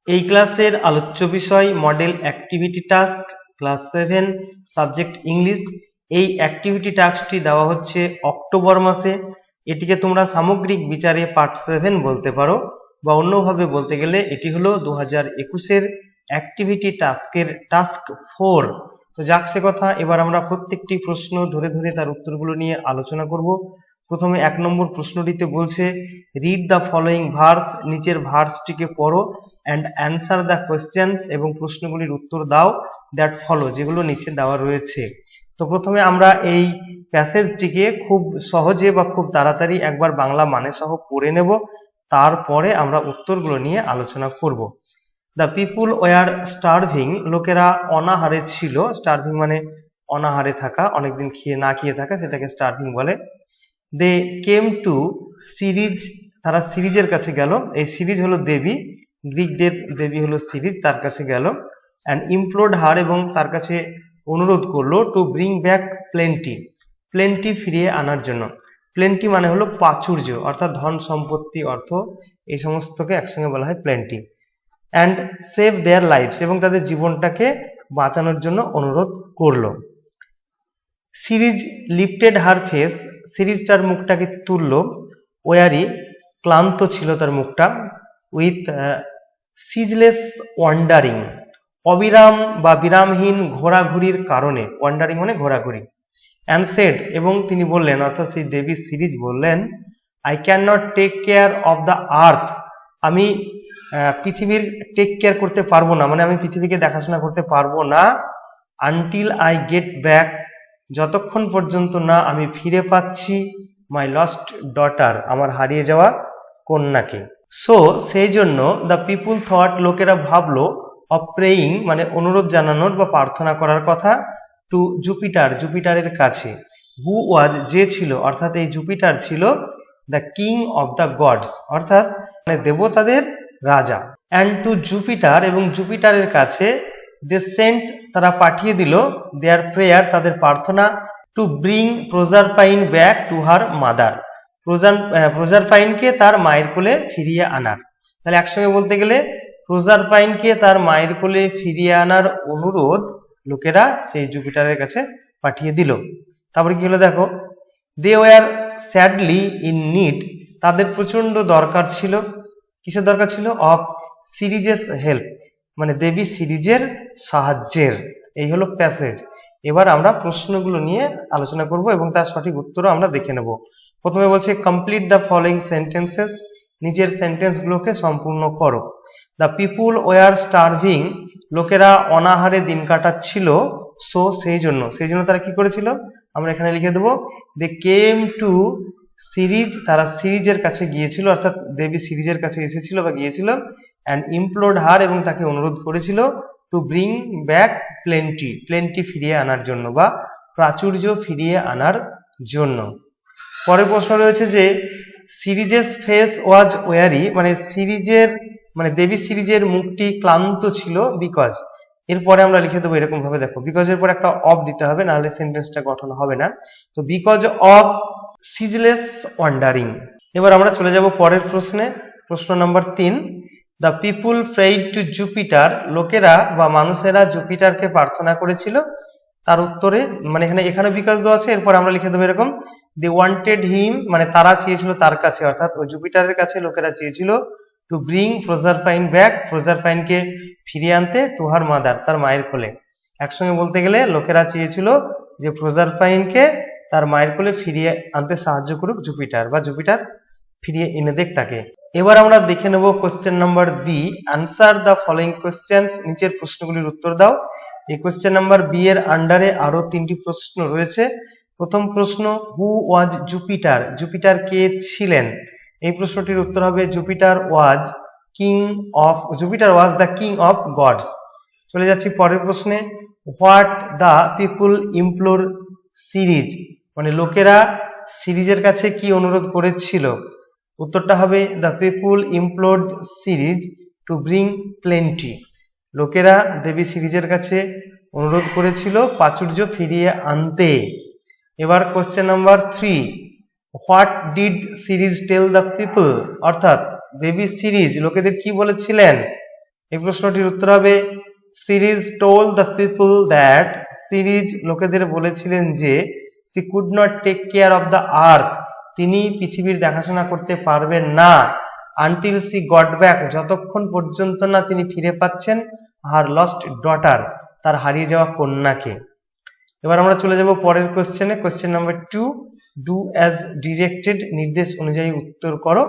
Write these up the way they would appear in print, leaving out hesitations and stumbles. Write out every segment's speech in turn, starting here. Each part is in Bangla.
এই ক্লাসের আলোচ্য বিষয় model activity task class 7 subject English. এই অ্যাক্টিভিটি টাস্কটি দেওয়া হচ্ছে অক্টোবর মাসে। এটিকে তোমরা সামগ্রিক বিচারে পার্ট 7 বলতে পারো, বা অন্যভাবে বলতে গেলে এটি হলো 2021-এর অ্যাক্টিভিটি টাস্কের টাস্ক 4। তো যাক সে কথা, এবার আমরা প্রত্যেকটি প্রশ্ন ধরে ধরে তার উত্তরগুলো নিয়ে আলোচনা করব। প্রথমে 1 নম্বর প্রশ্নটিতে বলছে রিড দ্য ফলোয়িং ভার্স, নিচের ভার্সটিকে পড়ো অ্যান্ড অ্যান্সার দ্য কোয়েশ্চেন্স, এবং প্রশ্নগুলির উত্তর দাও দ্যাট ফলো, যেগুলো নিচে দেওয়া রয়েছে। তো প্রথমে আমরা এই প্যাসেজটিকে খুব সহজে বা খুব তাড়াতাড়ি একবার বাংলা মানে সহ পড়ে নেব, তারপরে আমরা উত্তরগুলো নিয়ে আলোচনা করব। দ্য পিপুল ওয়ার স্টারভিং, লোকেরা অনাহারে ছিল। স্টারভিং মানে অনাহারে থাকা, অনেকদিন না খেয়ে থাকা, সেটাকে স্টারভিং বলে। দে কেম টু সিরিজ, তারা সিরিজের কাছে গেল। এই সিরিজ হলো দেবী, গ্রিকদের দেবী হলো সিরিজ, তার কাছে গেল। অ্যান্ড ইমপ্লোর্ড হার, এবং তার কাছে অনুরোধ করলো to bring back plenty, plenty ফিরিয়ে আনার জন্য। প্লেন্টি মানে হলো প্রাচুর্য, অর্থাৎ ধন সম্পত্তি, অর্থ, এই সমস্তকে একসঙ্গে বলা হয় plenty. And save their lives, এবং তাদের জীবনটাকে বাঁচানোর জন্য অনুরোধ করলো। সিরিজ লিফটেড হার ফেস, সিরিজটার মুখটাকে তুললো। ওয়ারি, ক্লান্ত ছিল তার মুখটা। উইথ সিজলেস ওয়ান্ডারিং, অবিরাম বা বিরামহীন ঘোরাঘুরির কারণে। ওয়ান্ডারিং মানে ঘোরাঘুরি। অ্যান্ড সেড, এবং তিনি বললেন, অর্থাৎ সেই দেবী সিরিজ বললেন, I cannot take care of the earth, আমি পৃথিবীর টেক কেয়ার করতে পারবো না, মানে আমি পৃথিবীকে দেখাশোনা করতে পারবো না। আনটিল আই গেট ব্যাক, যতক্ষণ পর্যন্ত না আমি ফিরে পাচ্ছি মাই লস্ট ডটার, আমার হারিয়ে যাওয়া কন্যাকে। সো সেই জন্য দ্য পিপুল থট, লোকেরা ভাবলো, অফ প্রেয়িং মানে অনুরোধ জানানোর বা প্রার্থনা করার কথা, টু জুপিটার, জুপিটারের কাছে। হু ওয়াজ, যে ছিল, অর্থাৎ এই জুপিটার ছিল the king of the gods, অর্থাৎ মানে দেবতাদের রাজা। অ্যান্ড টু জুপিটার, এবং জুপিটারের কাছে দে সেন্ট, তারা পাঠিয়ে দিল, দেয়ার প্রেয়ার, তাদের প্রার্থনা, to bring Proserpine back to her mother, প্রোজারপাইনকে তার মায়ের কোলে ফিরিয়ে আনার। তাহলে একসঙ্গে বলতে গেলে প্রোজারপাইনকে তার মায়ের কোলে ফিরিয়ে আনার অনুরোধ লোকেরা সেই জুপিটারের কাছে পাঠিয়ে দিল। তারপরে কি হলো দেখো, they were sadly in need, তাদের প্রচন্ড দরকার ছিল। কিসের দরকার ছিল? অফ সিরিজেস হেল্প, মানে দেবী সিরিজের সাহায্যের। এই হলো প্যাসেজ। এবার আমরা প্রশ্নগুলো নিয়ে আলোচনা করব এবং তার সঠিক উত্তরও আমরা দেখে নেব। প্রথমে বলছে কমপ্লিট দ্য ফলোয়িং সেন্টেন্সেস, নিচের সেন্টেন্সগুলোকে সম্পূর্ণ করো। দ্য পিপুল ওয়ার স্টারভিং, লোকেরা অনাহারে দিন কাটাচ্ছিল। সো সেই জন্য তারা কি করেছিল, আমরা এখানে লিখে দেবো, দে কেম টু সিরিজ, তারা সিরিজের কাছে গিয়েছিল, অর্থাৎ দেবী সিরিজের কাছে এসেছিল বা গিয়েছিল। অ্যান্ড ইমপ্লোর্ড হার, এবং তাকে অনুরোধ করেছিল, to bring back plenty, plenty ফিরিয়ে আনার জন্য বা প্রাচুর্য ফিরিয়ে আনার জন্য। পরের প্রশ্ন রয়েছে যে সিরিজেস ফেস ওয়াজ ওয়ারি, মানে সিরিজের মানে দেবী সিরিজের মুখটি ক্লান্ত ছিল, বিকজ। এরপরে আমরা লিখে দেবো এরকম ভাবে, দেখো বিকজ এর পর একটা অফ দিতে হবে, নাহলে সেন্টেন্সটা গঠন হবে না। তো বিকজ অফ সিজলেস ওয়ান্ডারিং। এবার আমরা চলে যাব পরের প্রশ্নে, প্রশ্ন number 3। The people prayed to Jupiter, লোকেরা বা মানুষেরা জুপিটারকে প্রার্থনা করেছিল। তার উত্তরে মানে এখানে বিকজ দেওয়া আছে, এরপর আমরা লিখে দেবো এরকম, দে ওয়ান্টেড হিম, মানে তারা চেয়েছিল তার কাছে, অর্থাৎ ওই জুপিটারের কাছে লোকেরা চেয়েছিল, টু ব্রিং প্রোজারপাইন ব্যাক, প্রোজারপাইনকে ফিরিয়ে আনতে, টু হার মাদার, তার মায়ের কোলে। একসঙ্গে বলতে গেলে লোকেরা চেয়েছিল যে প্রোজারপাইনকে তার মায়ের কোলে ফিরিয়ে আনতে সাহায্য করুক জুপিটার, বা জুপিটার ফিরিয়ে এনে দেখ তাকে। এবার আমরা দেখে নেব question number B, answer the following questions, নিচের প্রশ্নগুলির উত্তর দাও। এই কোশ্চেন নাম্বার বি এর আন্ডারে আরো 3টি প্রশ্ন রয়েছে। প্রথম প্রশ্ন, হু ওয়াজ জুপিটার, জুপিটার কে ছিলেন? এই প্রশ্নটির উত্তর হবে Jupiter was the king of gods. চলে যাচ্ছি পরের প্রশ্নে, what the people implore Ceres, মানে লোকেরা সিরিজের কাছে কি অনুরোধ করেছিল? উত্তরটা হবে the people implored Ceres to bring plenty, লোকেরা দেবী সিরিজের কাছে অনুরোধ করেছিল প্রাচুর্য ফিরিয়ে আনতে। এবার question number 3, what did Ceres tell the people, অর্থাৎ দেবী সিরিজ লোকেদের কি বলেছিলেন? এই প্রশ্নটির উত্তর হবে series told the people that, series লোকেদের বলেছিলেন যে she could not take care of the earth, তিনি পৃথিবীর দেখাশোনা করতে পারবেন না, until she got back, যতক্ষণ পর্যন্ত না তিনি ফিরে পাচ্ছেন her lost daughter, তার হারিয়ে যাওয়া কন্যাকে। এবার আমরা চলে যাব পরের কোশ্চেনে। Question number 2, do as directed, নির্দেশ অনুযায়ী উত্তর করো।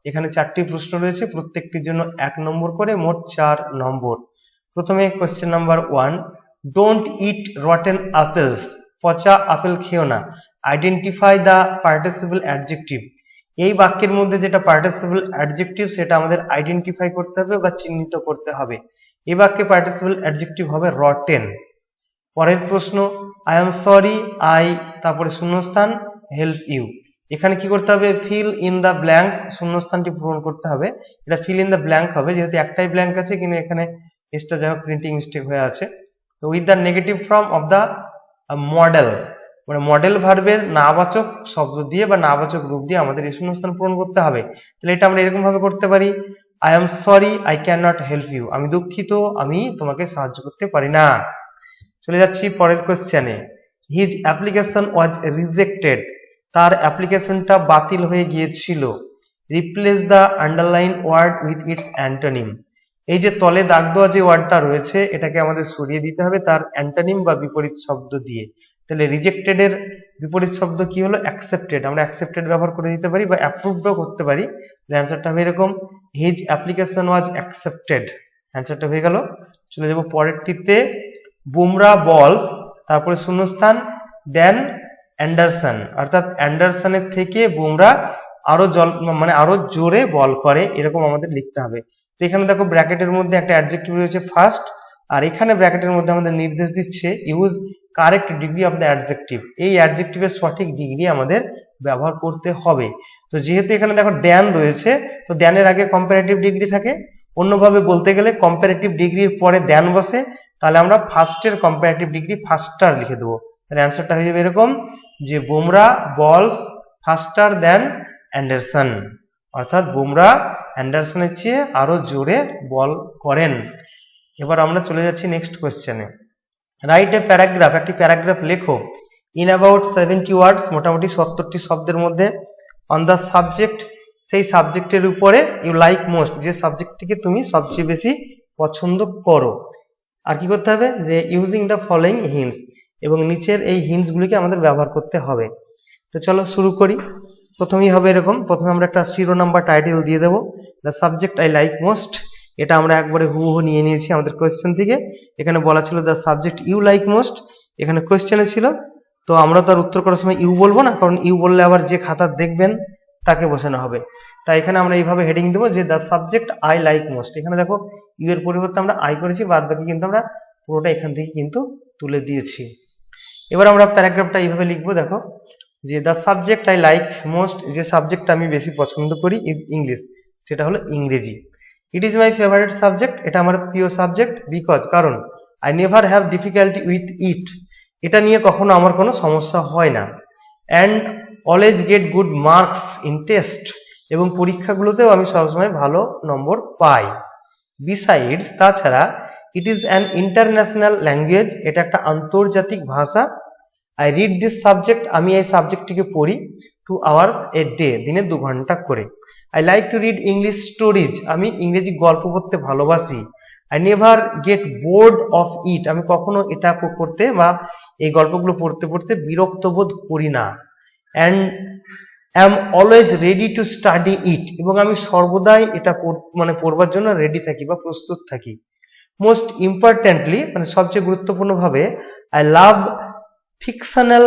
এখানে 4টি প্রশ্ন রয়েছে, প্রত্যেকটির জন্য 1 নম্বর করে, মোট 4 নম্বর। প্রথমে question number 1, don't it rotten apples, পচা আপেল খেও না। আইডেন্টিফাই দ্য পার্টিসিপল অ্যাডজেক্টিভ, এই বাক্যের মধ্যে যেটা পার্টিসিপল অ্যাডজেক্টিভ সেটা আমাদের আইডেন্টিফাই করতে হবে বা চিহ্নিত করতে হবে। এই বাক্যে পার্টিসিপল অ্যাডজেক্টিভ হবে রটেন। পরের প্রশ্ন, আই এম সরি, আই তারপরে শূন্যস্থান হেল্প ইউ, এখানে কি করতে হবে, ফিল ইন দ্য ব্ল্যাঙ্কস, শূন্যস্থানটি পূরণ করতে হবে। এটা ফিল ইন দ্য ব্ল্যাঙ্ক হবে, যেহেতু একটাই ব্ল্যাঙ্ক আছে, কিন্তু এখানে এক্সট্রা যাই হোক প্রিন্টিং মিস্টেক হয়ে আছে। তো with the negative form of the model, মানে মডেল ভার্বের নাবাচক শব্দ দিয়ে বা নাবাচক রূপ দিয়ে আমাদের এই শূন্যস্থান পূরণ করতে হবে। তাহলে এটা আমরা এরকম ভাবে করতে পারি, I am sorry I cannot help you, আমি দুঃখিত আমি তোমাকে সাহায্য করতে পারি না। চলে যাচ্ছি পরের কোশ্চেনে, হিজ অ্যাপ্লিকেশন ওয়াজ রিজেক্টেড, তার অ্যাপ্লিকেশনটা বাতিল হয়ে গিয়েছিল। Replace the underline word with its antonym, এই যে তলে দাগ দেওয়া যে ওয়ার্ডটা রয়েছে এটাকে আমাদের সরিয়ে দিতে হবে তার অ্যান্টোনিম বা বিপরীত শব্দ দিয়ে। তাহলে রিজেক্টেড এর বিপরীত শব্দ কি হলো, অ্যাকসেপ্টেড, আমরা অ্যাকসেপ্টেড ব্যবহার করে দিতে পারি বা অ্যাপ্রুভডও করতে পারি। অ্যান্সারটা হবে এরকম, হিজ অ্যাপ্লিকেশন ওয়াজ অ্যাকসেপ্টেড, অ্যান্সারটা হয়ে গেল। চলে যাব পরেরটিতে, বুমরা বলস, তারপরে শূন্যস্থান দেন অ্যান্ডারসন, অর্থাৎ অ্যান্ডারসনের থেকে বুমরা আরো মানে আরো জোরে বল করে, এরকম আমাদের লিখতে হবে। তো এখানে দেখো ব্র্যাকেটের মধ্যে একটা অ্যাডজেক্টিভ রয়েছে ফার্স্ট, আর এখানে ব্র্যাকেটের মধ্যে আমাদের নির্দেশ দিচ্ছে use correct degree of the adjective, এই অ্যাডজেক্টিভের সঠিক ডিগ্রি আমাদের ব্যবহার করতে হবে। তো যেহেতু এখানে দেখো দ্যান রয়েছে, তো দ্যানের আগে কম্পারেটিভ ডিগ্রি থাকে, অন্যভাবে বলতে গেলে কম্পারেটিভ ডিগ্রির পরে দ্যান বসে, তাহলে আমরা ফার্স্টের কম্পারেটিভ ডিগ্রি ফাস্টার লিখে দেবো। তাহলে অ্যান্সারটা হয়ে যাবে এরকম যে বুমরা বলস ফাস্টার দ্যান অ্যান্ডারসন, অর্থাৎ বুমরা অ্যান্ডারসনের চেয়ে আরো জোরে বল করেন। এবার আমরা চলে যাচ্ছি নেক্সট কোশ্চেনে, রাইট এ প্যারাগ্রাফ, একটি প্যারাগ্রাফ লেখো, ইন অ্যাবাউট 70 ওয়ার্ডস, মোটামুটি 70টি শব্দের মধ্যে, অন দ্য সাবজেক্ট, সেই সাবজেক্টের উপরে, ইউ লাইক মোস্ট, যে সাবজেক্টটিকে তুমি সবচেয়ে বেশি পছন্দ করো। আর কি করতে হবে, যে ইউজিং দ্য ফলোইং হিন্টস, এবং নিচের এই হিন্টস গুলিকে আমাদের ব্যবহার করতে হবে। তো চলো শুরু করি। প্রথমেই হবে এরকম, প্রথমে আমরা একটা শিরোনাম বা টাইটেল দিয়ে দেবো, the subject I like most, এটা আমরা একবারে হুবহু নিয়ে নিয়েছি আমাদের কোয়েশ্চেন থেকে। এখানে বলা ছিল the subject you like most, এখানে কোয়েশ্চেনে ছিল, তো আমরা তার উত্তর করার সময় ইউ বলবো না, কারণ ইউ বললে আবার যে খাতা দেখবেন তাকে বোঝানো হবে। তাই এখানে আমরা এইভাবে হেডিং দেবো যে the subject I like most, এখানে দেখো ইউ এর পরিবর্তে আমরা আই করেছি, বাদ বাকি কিন্তু আমরা পুরোটা এখান থেকে কিন্তু তুলে দিয়েছি। এবার আমরা প্যারাগ্রাফটা এইভাবে লিখবো, দেখো যে the subject I like most, যে সাবজেক্টটা আমি বেশি পছন্দ করি ইজ ইংলিশ, সেটা হলো ইংরেজি। It is my favourite subject, এটা আমার প্রিয় সাবজেক্ট, বিকজ, কারণ, I never have difficulty with it, এটা নিয়ে কখনো আমার কোনো সমস্যা হয় না, and always get good marks in test, এবং পরীক্ষাগুলোতেও আমি সবসময় ভালো নম্বর পাই। বিসাইডস, তাছাড়া, it is an international language, এটা একটা আন্তর্জাতিক ভাষা। আই রিড দিস সাবজেক্ট, আমি এই সাবজেক্টটিকে পড়ি 2 hours এ ডে, দিনে 2 ঘন্টা করে। I like to read English stories, আমি ইংরেজি গল্প পড়তে ভালোবাসি। I never gate board of it, আমি কখনো এটা পড়তে বা এই গল্পগুলো পড়তে পড়তে বিরক্ত বোধ করি না। And am always ready to study it, এবং আমি সর্বদাই এটা মানে পড়বার জন্য রেডি থাকি বা প্রস্তুত থাকি। মোস্ট ইম্পর্টেন্টলি, মানে সবচেয়ে গুরুত্বপূর্ণভাবে, I love fictional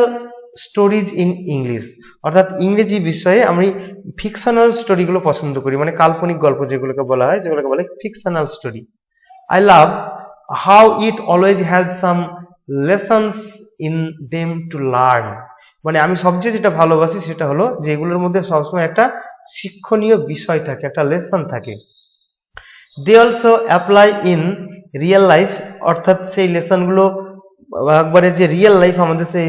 stories in English, অর্থাৎ ইংরেজি বিষয়ে আমি ফিকশনাল স্টোরিগুলো পছন্দ করি, মানে কাল্পনিক গল্প যেগুলোকে বলা হয়, যেগুলোকে বলে fictional story. I love how it always has some lessons in them to learn, মানে আমি সবচেয়ে যেটা ভালোবাসি সেটা হলো যে এগুলোর মধ্যে সবসময় একটা শিক্ষণীয় বিষয় থাকে, একটা লেসন থাকে। They also apply in real life, অর্থাৎ সেই লেসনগুলো একবারে যে রিয়েল লাইফ, আমাদের সেই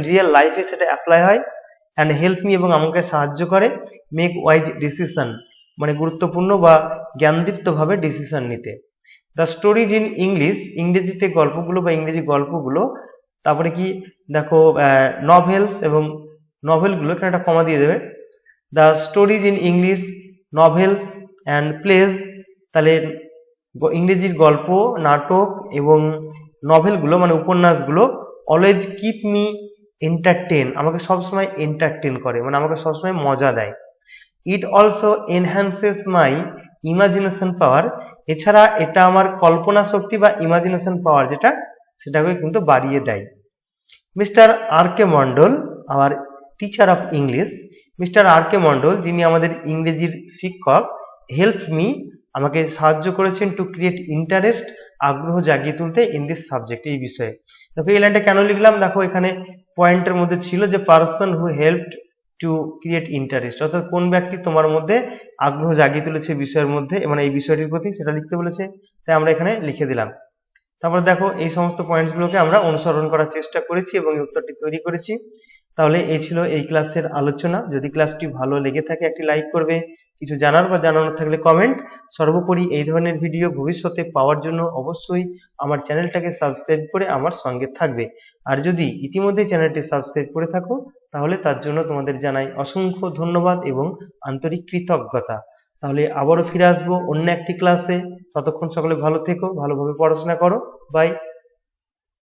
রিয়েল লাইফে সেটা অ্যাপ্লাই হয়। অ্যান্ড হেল্প মি, এবং আমাকে সাহায্য করে। মেক ওয়াইজ ডিসিশন, মানে গুরুত্বপূর্ণ বা জ্ঞানদীপ্ত ভাবে ডিসিশন নিতে। দ্য স্টোরিজ ইন ইংলিশ, ইংরেজিতে গল্পগুলো বা ইংরেজি গল্পগুলো। তারপরে কি দেখো নভেলস এবং নভেলগুলো, এখানে একটা কমা দিয়ে দেবে। The stories in English, novels and plays, তাহলে ইংরেজির গল্প, নাটক এবং নভেলগুলো মানে উপন্যাসগুলো অলওয়েজ কিপ মি এন্টারটেন, আমাকে সবসময় এন্টারটেন করে, মানে আমাকে সবসময় মজা দেয়। It also enhances my imagination power, এছাড়া এটা আমার কল্পনা শক্তি বা ইমাজিনেশন পাওয়ার যেটা, সেটাকে কিন্তু বাড়িয়ে দেয়। Mister R K Mondal, our teacher of English, Mister R K Mondal যিনি আমাদের ইংরেজির শিক্ষক, হেল্প মি, আমাকে সাহায্য করেছেন, টু ক্রিয়েট ইন্টারেস্ট, আগ্রহ জাগিয়ে তুলতে, ইন দিস সাবজেক্ট, এই বিষয়ে। দেখো এই লাইনটা কেন লিখলাম, দেখো এখানে পয়েন্টের মধ্যে ছিল যে person who helped to create interest, অর্থাৎ কোন ব্যক্তি তোমার মধ্যে আগ্রহ জাগিয়ে তুলেছে বিষয়ের মধ্যে, মানে এই বিষয়টির প্রতি, সেটা লিখতে বলেছে, তাই আমরা এখানে লিখে দিলাম। তারপরে দেখো এই সমস্ত পয়েন্টস গুলোকে আমরা অনুসরণ করার চেষ্টা করেছি এবং এই উত্তরটি তৈরি করেছি। তাহলে এই ছিল এই ক্লাসের আলোচনা। যদি ক্লাসটি ভালো লেগে থাকে একটি লাইক করবে, কিছু জানার বা জানানোর থাকলে কমেন্ট। সর্বোপরি এই ধরনের ভিডিও ভবিষ্যতে পাওয়ার জন্য অবশ্যই আমার চ্যানেলটাকে সাবস্ক্রাইব করে আমার সঙ্গে থাকবে। আর যদি ইতিমধ্যে চ্যানেলটি সাবস্ক্রাইব করে থাকো তাহলে তার জন্য তোমাদের জানাই অসংখ্য ধন্যবাদ এবং আন্তরিক কৃতজ্ঞতা। তাহলে আবারও ফিরে আসবো অন্য একটি ক্লাসে। ততক্ষণ সকলে ভালো থেকো, ভালোভাবে পড়াশোনা করো। বাই।